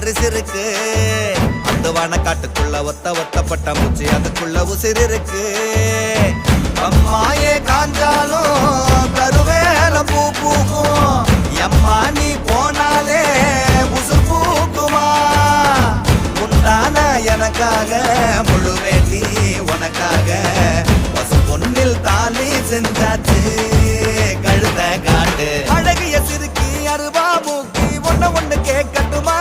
பரிசு இருக்கு. அந்த வனக்காட்டுக்குள்ள ஒத்த ஒத்தப்பட்ட மூச்சு அதுக்குள்ள உசிறு இருக்கு. அம்மாயே காஞ்சாலும் கருவேல பூ பூக்கும். எம்மா நீ போனாலே உசு பூக்குமா. உண்டான எனக்காக முழு வேண்டி உனக்காக பசு பொன்னில் தாலி செஞ்சாச்சு. கழுத காட்டு அழகிய சிறுக்கி அருவா மூக்கி ஒண்ணு கேட்கட்டுமா.